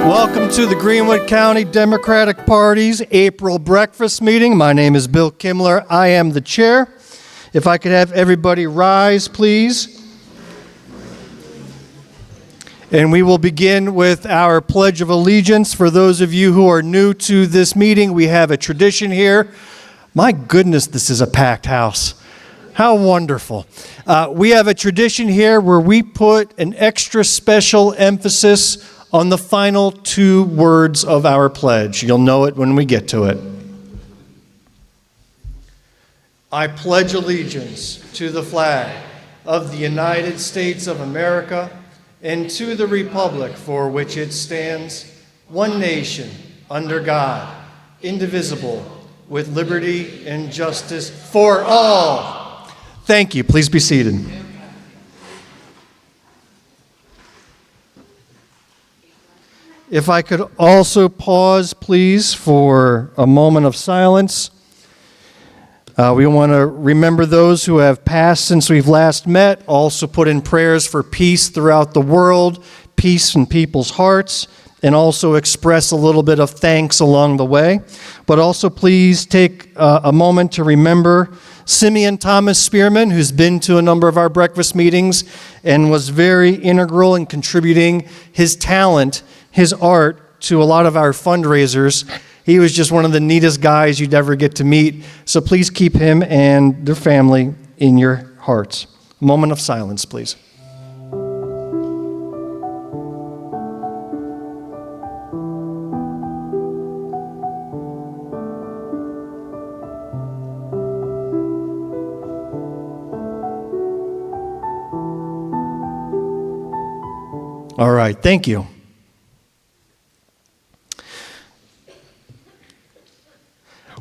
Welcome to the Greenwood County Democratic Party's April breakfast meeting. My name is Bill Kimler. I am the chair. If I could have everybody rise, please. And we will begin with our Pledge of Allegiance. For those of you who are new to this meeting, we have a tradition here. My goodness, this is a packed house. How wonderful. We have a tradition here where we put an extra special emphasis on the final two words of our pledge. You'll know it when we get to it. I pledge allegiance to the flag of the United States of America and to the republic for which it stands, one nation, under God, indivisible, with liberty and justice for all. Thank you. Please be seated. If I could also pause, please, for a moment of silence. We want to remember those who have passed since we've last met, also put in prayers for peace throughout the world, peace in people's hearts, and also express a little bit of thanks along the way. But also please take a moment to remember Simeon Thomas Spearman, who's been to a number of our breakfast meetings and was very integral in contributing his talent, his art, to a lot of our fundraisers. He was just one of the neatest guys you'd ever get to meet. So please keep him and their family in your hearts. A moment of silence, please. All right, thank you.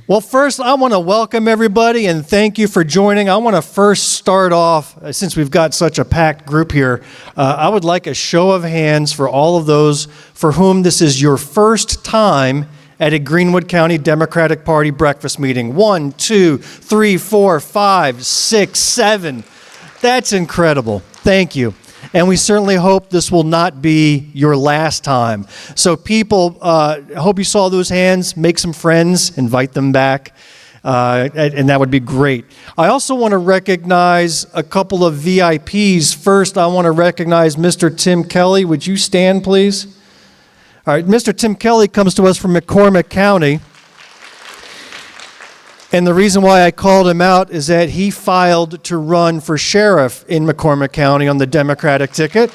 Well, first, I want to welcome everybody and thank you for joining. I want to first start off, since we've got such a packed group here, I would like a show of hands for all of those for whom this is your first time at a Greenwood County Democratic Party breakfast meeting. 1, 2, 3, 4, 5, 6, 7. That's incredible. Thank you. And we certainly hope this will not be your last time. So people, I hope you saw those hands. Make some friends, invite them back, and that would be great. I also want to recognize a couple of VIPs. First, I want to recognize Mr. Tim Kelly. Would you stand, please? All right, Mr. Tim Kelly comes to us from McCormick County. And the reason why I called him out is that he filed to run for sheriff in McCormick County on the Democratic ticket.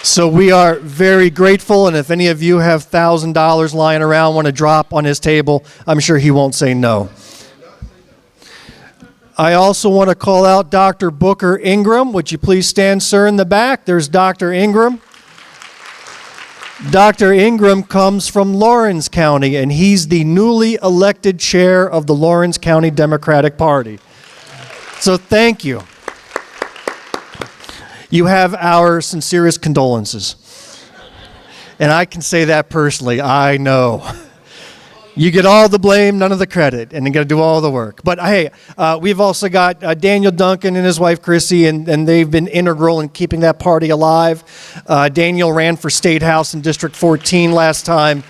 So we are very grateful, and if any of you have $1,000 lying around, want to drop on his table, I'm sure he won't say no. I also want to call out Dr. Booker Ingram. Would you please stand, sir, in the back? There's Dr. Ingram. Dr. Ingram comes from Lawrence County, and he's the newly elected chair of the Lawrence County Democratic Party. So thank you. You have our sincerest condolences. And I can say that personally, I know. You get all the blame, none of the credit, and you got to do all the work. But hey, we've also got Daniel Duncan and his wife Chrissy, and they've been integral in keeping that party alive. Daniel ran for State House in District 14 last time.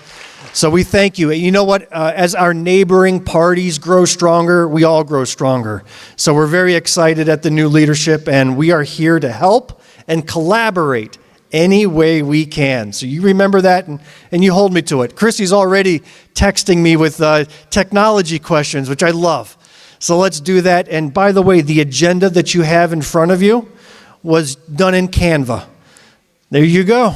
So we thank you. You know what? As our neighboring parties grow stronger, we all grow stronger. So we're very excited at the new leadership, and we are here to help and collaborate any way we can. So you remember that and you hold me to it. Chrissy's already texting me with technology questions, which I love. So let's do that. And by the way, the agenda that you have in front of you was done in Canva. There you go.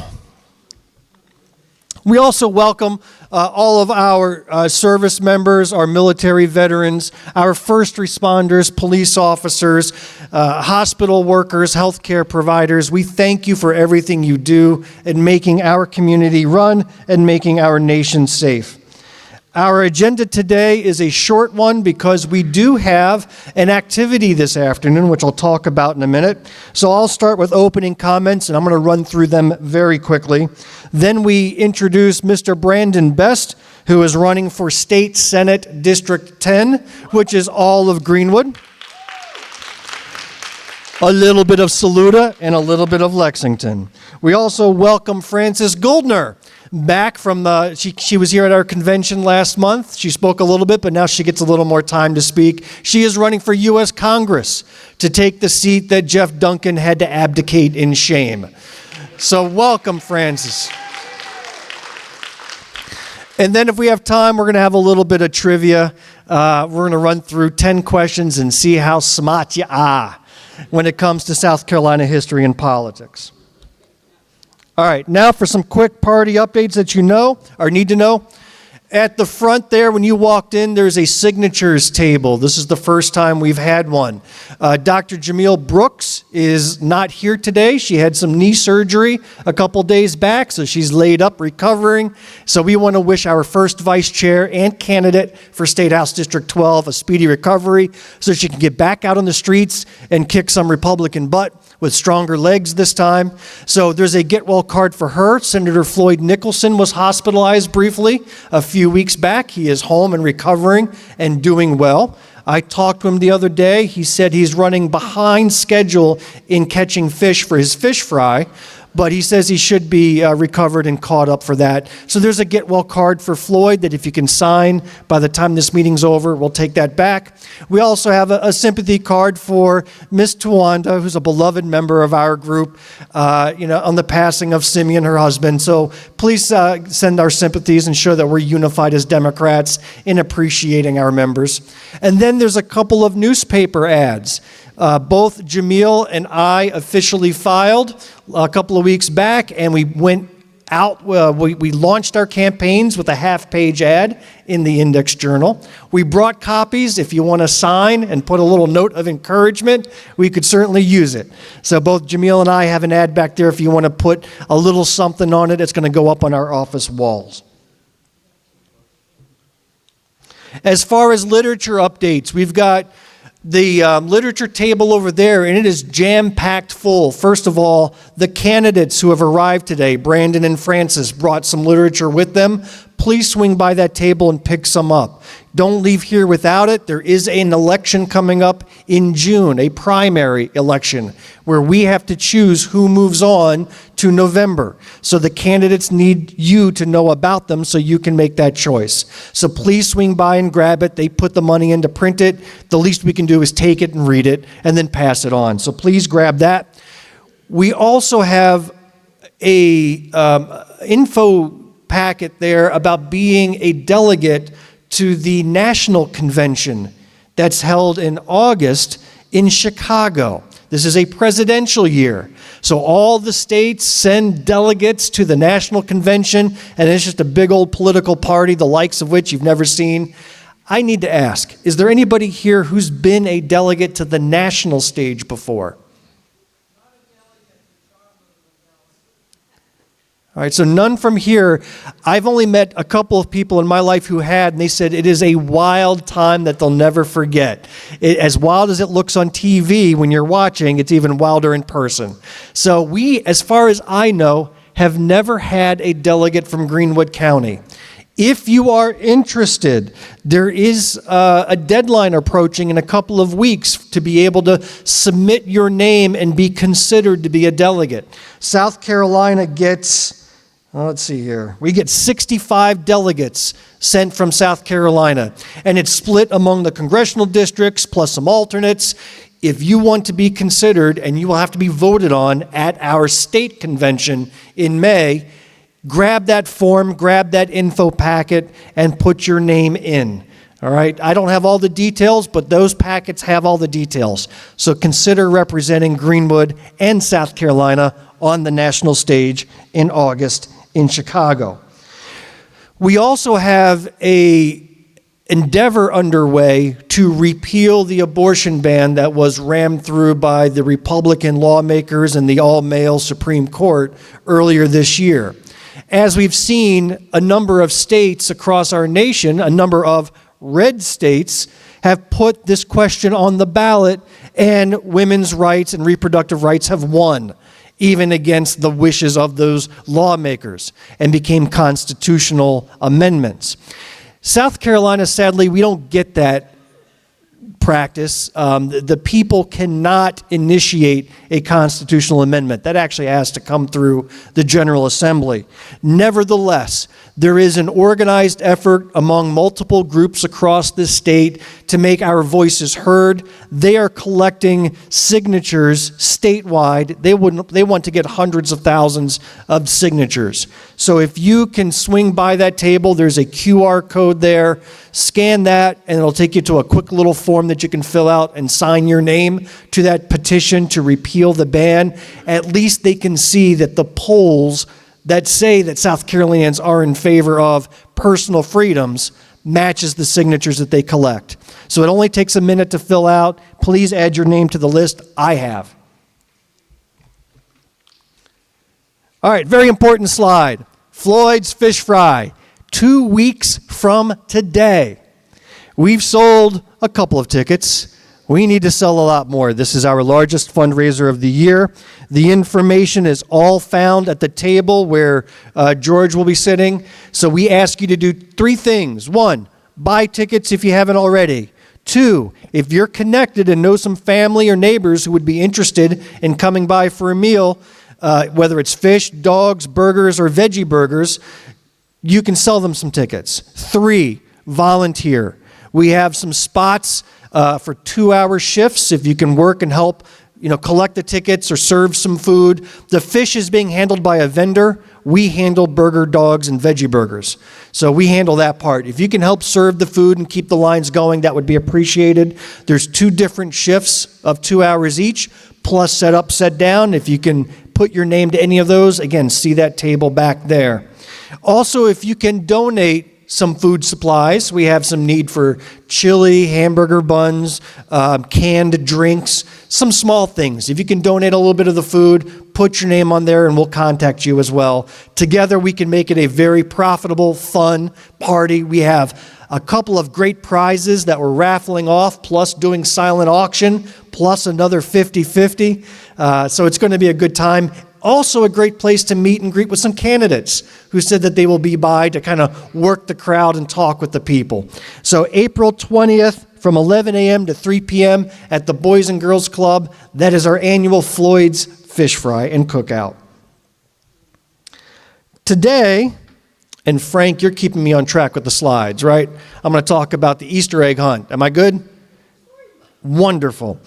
We also welcome all of our service members, our military veterans, our first responders, police officers, hospital workers, healthcare providers. We thank you for everything you do in making our community run and making our nation safe. Our agenda today is a short one because we do have an activity this afternoon, which I'll talk about in a minute. So I'll start with opening comments, and I'm going to run through them very quickly. Then we introduce Mr. Brandon Best, who is running for State Senate District 10, which is all of Greenwood. a little bit of Saluda, and a little bit of Lexington. We also welcome Frances Goldner back from she was here at our convention last month. She spoke a little bit, but now she gets a little more time to speak. She is running for U.S. Congress to take the seat that Jeff Duncan had to abdicate in shame. So welcome, Frances. And then if we have time, we're going to have a little bit of trivia. We're going to run through 10 questions and see how smart you are when it comes to South Carolina history and politics. All right, now for some quick party updates that you know or need to know. At the front there, when you walked in, there's a signatures table. This is the first time we've had one. Dr. Jamil Brooks is not here today. She had some knee surgery a couple days back, so she's laid up recovering. So we want to wish our first vice chair and candidate for State House District 12 a speedy recovery so she can get back out on the streets and kick some Republican butt with stronger legs this time. So there's a get well card for her. Senator Floyd Nicholson was hospitalized briefly a few weeks back. He is home and recovering and doing well. I talked to him the other day. He said he's running behind schedule in catching fish for his fish fry, but he says he should be recovered and caught up for that. So there's a get well card for Floyd that if you can sign by the time this meeting's over, we'll take that back. We also have a sympathy card for Miss Tawanda, who's a beloved member of our group, on the passing of Simeon, her husband. So please send our sympathies and show that we're unified as Democrats in appreciating our members. And then there's a couple of newspaper ads. Both Jamil and I officially filed a couple of weeks back, and we went out. We launched our campaigns with a half-page ad in the Index Journal. We brought copies. If you want to sign and put a little note of encouragement, we could certainly use it. So both Jamil and I have an ad back there if you want to put a little something on it. It's going to go up on our office walls. As far as literature updates, we've got the literature table over there, and it is jam-packed full. First of all, the candidates who have arrived today, Brandon and Francis, brought some literature with them. Please swing by that table and pick some up. Don't leave here without it. There is an election coming up in June, a primary election, where we have to choose who moves on to November. So the candidates need you to know about them so you can make that choice. So please swing by and grab it. They put the money in to print it. The least we can do is take it and read it and then pass it on. So please grab that. We also have a info packet there about being a delegate to the national convention that's held in August in Chicago. This is a presidential year. So all the states send delegates to the national convention, and it's just a big old political party, the likes of which you've never seen. I need to ask, is there anybody here who's been a delegate to the national stage before? All right, so none from here. I've only met a couple of people in my life who had, and they said it is a wild time that they'll never forget. As wild as it looks on TV when you're watching, it's even wilder in person. So we, as far as I know, have never had a delegate from Greenwood County. If you are interested, there is a deadline approaching in a couple of weeks to be able to submit your name and be considered to be a delegate. South Carolina gets, let's see here, we get 65 delegates sent from South Carolina, and it's split among the congressional districts plus some alternates. If you want to be considered, and you will have to be voted on at our state convention in May, grab that form, grab that info packet, and put your name in. All right? I don't have all the details, but those packets have all the details. So consider representing Greenwood and South Carolina on the national stage in August in Chicago. We also have an endeavor underway to repeal the abortion ban that was rammed through by the Republican lawmakers and the all-male Supreme Court earlier this year. As we've seen, a number of states across our nation, a number of red states, have put this question on the ballot, and women's rights and reproductive rights have won, even against the wishes of those lawmakers, and became constitutional amendments. South Carolina, sadly, we don't get that practice, the people cannot initiate a constitutional amendment. That actually has to come through the General Assembly. Nevertheless, there is an organized effort among multiple groups across this state to make our voices heard. They are collecting signatures statewide. They want to get hundreds of thousands of signatures. So if you can swing by that table, there's a QR code there. Scan that, and it'll take you to a quick little form that you can fill out and sign your name to that petition to repeal the ban. At least they can see that the polls that say that South Carolinians are in favor of personal freedoms matches the signatures that they collect. So it only takes a minute to fill out. Please add your name to the list. I have. All right, very important slide. Floyd's Fish Fry. 2 weeks from today. We've sold a couple of tickets. We need to sell a lot more. This is our largest fundraiser of the year. The information is all found at the table where George will be sitting. So we ask you to do 3 things. 1, buy tickets if you haven't already. 2, if you're connected and know some family or neighbors who would be interested in coming by for a meal, whether it's fish, dogs, burgers, or veggie burgers, you can sell them some tickets. 3, volunteer. We have some spots for 2-hour shifts if you can work and help, collect the tickets or serve some food. The fish is being handled by a vendor. We handle burger, dogs, and veggie burgers. So we handle that part. If you can help serve the food and keep the lines going, that would be appreciated. There's 2 different shifts of 2 hours each, plus set up, set down. If you can put your name to any of those, again, see that table back there. Also, if you can donate some food supplies, we have some need for chili, hamburger buns, canned drinks, some small things. If you can donate a little bit of the food, put your name on there and we'll contact you as well. Together we can make it a very profitable, fun party. We have a couple of great prizes that we're raffling off, plus doing silent auction, plus another 50-50. So it's going to be a good time. Also a great place to meet and greet with some candidates who said that they will be by to kind of work the crowd and talk with the people. So April 20th from 11 a.m. to 3 p.m. at the Boys and Girls Club. That is our annual Floyd's Fish Fry and Cookout. Today, and Frank, you're keeping me on track with the slides, right? I'm going to talk about the Easter egg hunt. Am I good? Wonderful.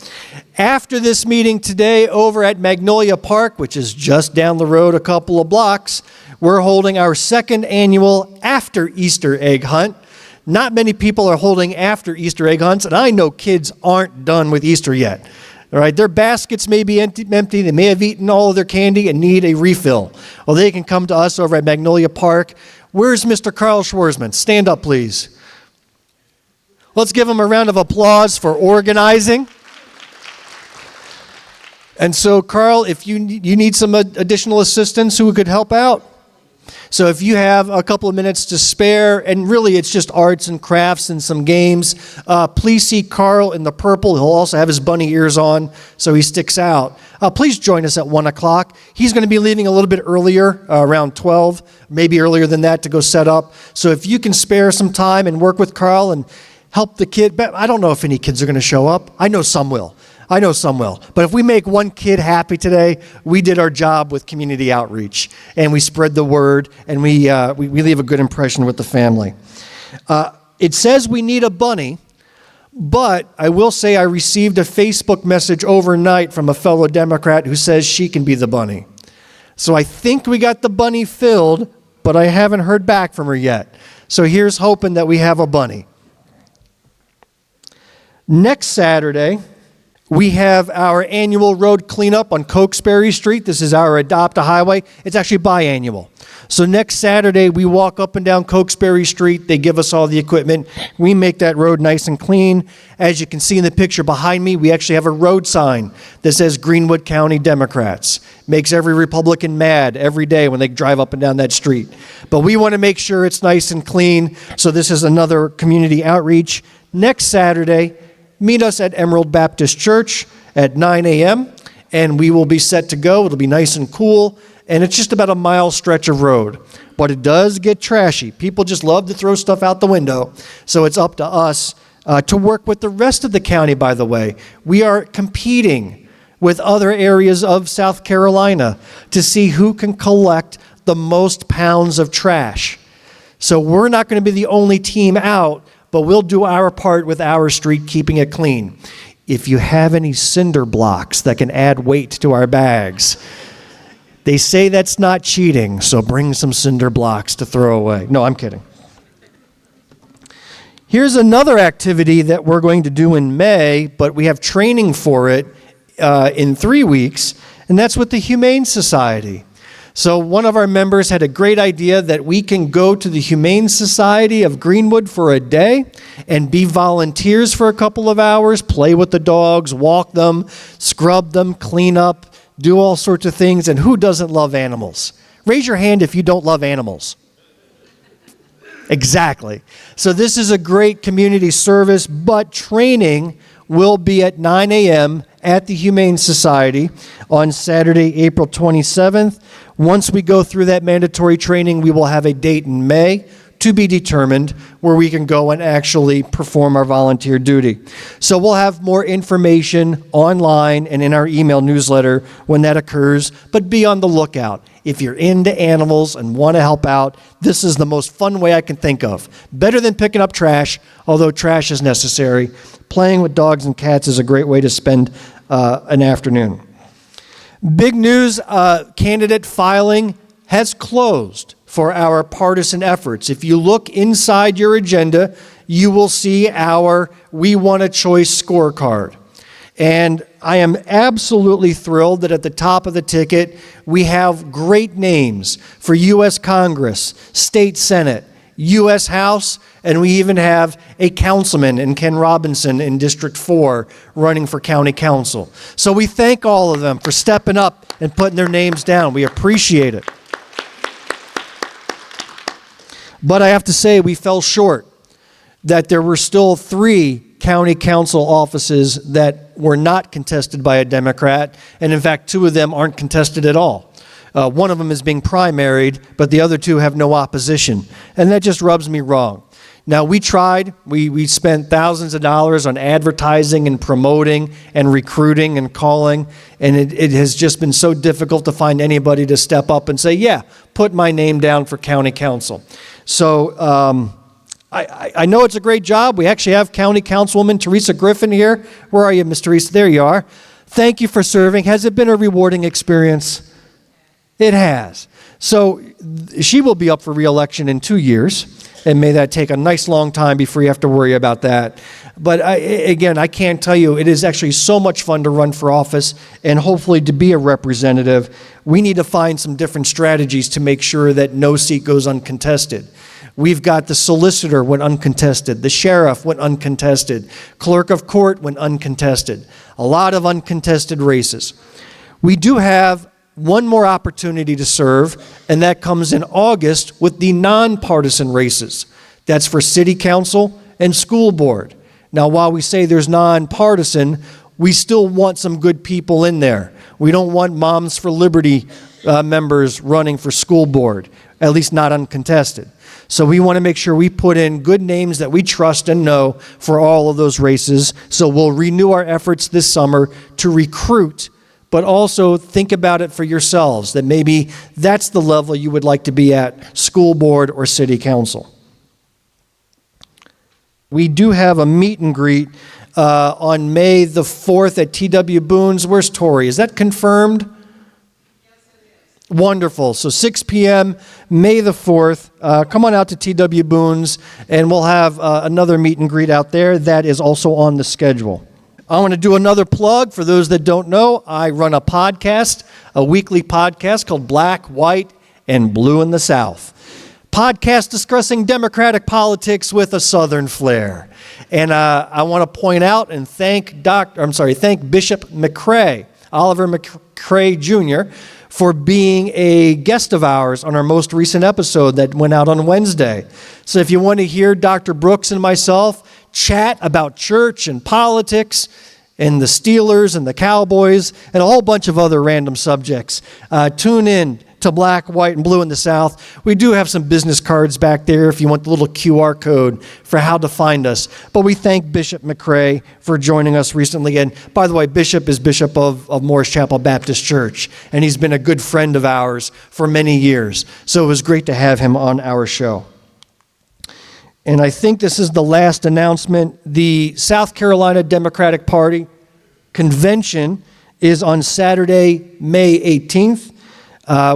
After this meeting today over at Magnolia Park, which is just down the road a couple of blocks, we're holding our 2nd annual After Easter Egg Hunt. Not many people are holding after Easter egg hunts, and I know kids aren't done with Easter yet. All right, their baskets may be empty. They may have eaten all of their candy and need a refill. Well, they can come to us over at Magnolia Park. Where's Mr. Carl Schwarzman? Stand up, please. Let's give him a round of applause for organizing. And so, Carl, if you need some additional assistance, who could help out? So if you have a couple of minutes to spare, and really it's just arts and crafts and some games, please see Carl in the purple. He'll also have his bunny ears on, so he sticks out. Please join us at 1 o'clock. He's going to be leaving a little bit earlier, around 12, maybe earlier than that, to go set up. So if you can spare some time and work with Carl and help the kid. I don't know if any kids are going to show up. I know some will. But if we make one kid happy today, we did our job with community outreach, and we spread the word, and we leave a good impression with the family. It says we need a bunny, but I will say I received a Facebook message overnight from a fellow Democrat who says she can be the bunny. So I think we got the bunny filled, but I haven't heard back from her yet. So here's hoping that we have a bunny. Next Saturday, we have our annual road cleanup on Cokesbury Street. This is our Adopt a Highway. It's actually biannual. So next Saturday, we walk up and down Cokesbury Street. They give us all the equipment. We make that road nice and clean. As you can see in the picture behind me, we actually have a road sign that says Greenwood County Democrats. Makes every Republican mad every day when they drive up and down that street. But we want to make sure it's nice and clean. So this is another community outreach. Next Saturday, meet us at Emerald Baptist Church at 9 a.m., and we will be set to go. It'll be nice and cool, and it's just about a mile stretch of road. But it does get trashy. People just love to throw stuff out the window, so it's up to us to work with the rest of the county, by the way. We are competing with other areas of South Carolina to see who can collect the most pounds of trash. So we're not going to be the only team out, but we'll do our part with our street, keeping it clean. If you have any cinder blocks that can add weight to our bags, they say that's not cheating, so bring some cinder blocks to throw away. No, I'm kidding. Here's another activity that we're going to do in May, but we have training for it in 3 weeks, and that's with the Humane Society. So one of our members had a great idea that we can go to the Humane Society of Greenwood for a day and be volunteers for a couple of hours, play with the dogs, walk them, scrub them, clean up, do all sorts of things. And who doesn't love animals? Raise your hand if you don't love animals. Exactly. So this is a great community service, but training will be at 9 a.m. at the Humane Society on Saturday, April 27th. Once we go through that mandatory training, we will have a date in May to be determined where we can go and actually perform our volunteer duty. So we'll have more information online and in our email newsletter when that occurs, but be on the lookout. If you're into animals and want to help out, this is the most fun way I can think of. Better than picking up trash, although trash is necessary. Playing with dogs and cats is a great way to spend an afternoon. Big news, candidate filing has closed for our partisan efforts. If you look inside your agenda, you will see our We Want a Choice scorecard. And I am absolutely thrilled that at the top of the ticket, we have great names for U.S. Congress, State Senate, U.S. House, and we even have a councilman in Ken Robinson in District 4 running for county council. So we thank all of them for stepping up and putting their names down. We appreciate it. But I have to say, we fell short that there were still 3 county council offices that were not contested by a Democrat, and in fact, 2 of them aren't contested at all. One of them is being primaried, but the other 2 have no opposition, and that just rubs me wrong. Now, we tried. We spent thousands of dollars on advertising and promoting and recruiting and calling, and it has just been so difficult to find anybody to step up and say, yeah, put my name down for county council. So I know it's a great job. We actually have County Councilwoman Teresa Griffin here. Where are you, Miss Teresa? There you are. Thank you for serving. Has it been a rewarding experience? It has. So she will be up for re-election in 2 years, and may that take a nice long time before you have to worry about that. But again, I can't tell you, it is actually so much fun to run for office and hopefully to be a representative. We need to find some different strategies to make sure that no seat goes uncontested. We've got the solicitor went uncontested, the sheriff went uncontested, clerk of court went uncontested. A lot of uncontested races. We do have one more opportunity to serve, and that comes in August with the nonpartisan races. That's for city council and school board. Now, while we say there's nonpartisan, we still want some good people in there. We don't want Moms for Liberty members running for school board, at least not uncontested. So we want to make sure we put in good names that we trust and know for all of those races. So we'll renew our efforts this summer to recruit, but also think about it for yourselves, that maybe that's the level you would like to be at, school board or city council. We do have a meet and greet on May the 4th at T.W. Boone's. Where's Tori? Is that confirmed? Yes, it is. Wonderful. So 6 p.m., May the 4th. Come on out to T.W. Boone's, and we'll have another meet and greet out there. That is also on the schedule. I want to do another plug. For those that don't know, I run a podcast, a weekly podcast called Black, White, and Blue in the South. Podcast discussing Democratic politics with a Southern flair. And I want to point out and thank Bishop McCrae, Oliver McCrae Jr., for being a guest of ours on our most recent episode that went out on Wednesday. So if you want to hear Dr. Brooks and myself chat about church and politics and the Steelers and the Cowboys and a whole bunch of other random subjects, tune in to to black, white, and blue in the south. We do have some business cards back there if you want the little QR code for how to find us. But we thank Bishop McCrae for joining us recently. And by the way, Bishop is Bishop of Morris Chapel Baptist Church, and he's been a good friend of ours for many years. So it was great to have him on our show. And I think this is the last announcement. The South Carolina Democratic Party convention is on Saturday, May 18th.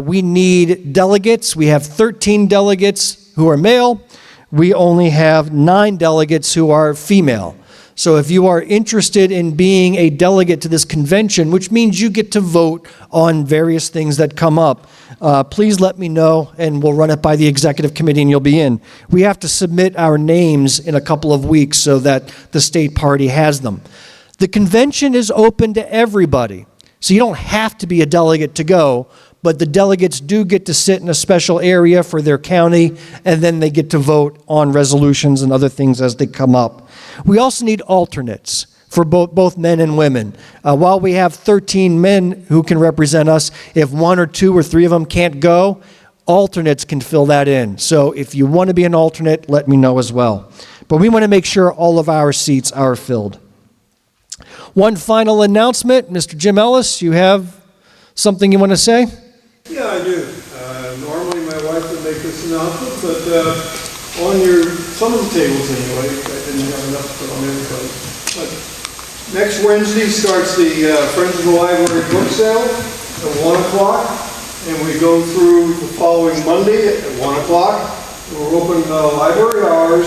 We need delegates. We have 13 delegates who are male. We only have 9 delegates who are female. So if you are interested in being a delegate to this convention, which means you get to vote on various things that come up, please let me know, and we'll run it by the executive committee and you'll be in. We have to submit our names in a couple of weeks so that the state party has them. The convention is open to everybody, so you don't have to be a delegate to go, but the delegates do get to sit in a special area for their county, and then they get to vote on resolutions and other things as they come up. We also need alternates for both men and women. While we have 13 men who can represent us, if 1 or 2 or 3 of them can't go, alternates can fill that in. So if you want to be an alternate, let me know as well. But we want to make sure all of our seats are filled. One final announcement. Mr. Jim Ellis, you have something you want to say? Yeah, I do. Normally my wife would make this announcement, but on some of the tables anyway, I didn't have enough to put on everybody. But next Wednesday starts the Friends of the Library book sale at 1 o'clock, and we go through the following Monday at 1 o'clock. We're open library hours.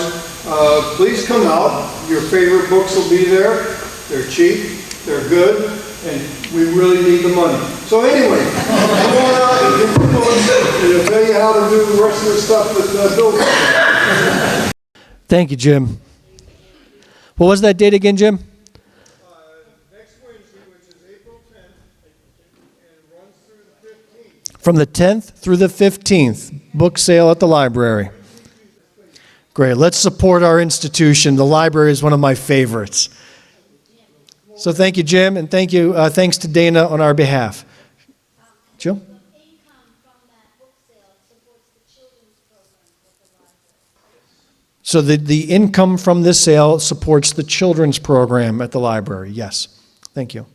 Please come out. Your favorite books will be there. They're cheap, they're good, and we really need the money. So anyway, come on out and I'll tell you how to do the rest of the stuff that Bill did. Thank you, Jim. What was that date again, Jim? Next Wednesday, which is April 10th, and runs through the 15th. From the 10th through the 15th, book sale at the library. Great. Let's support our institution. The library is one of my favorites. So thank you, Jim, and thanks to Dana on our behalf. Jill? So the income from this sale supports the children's program at the library, yes. Thank you.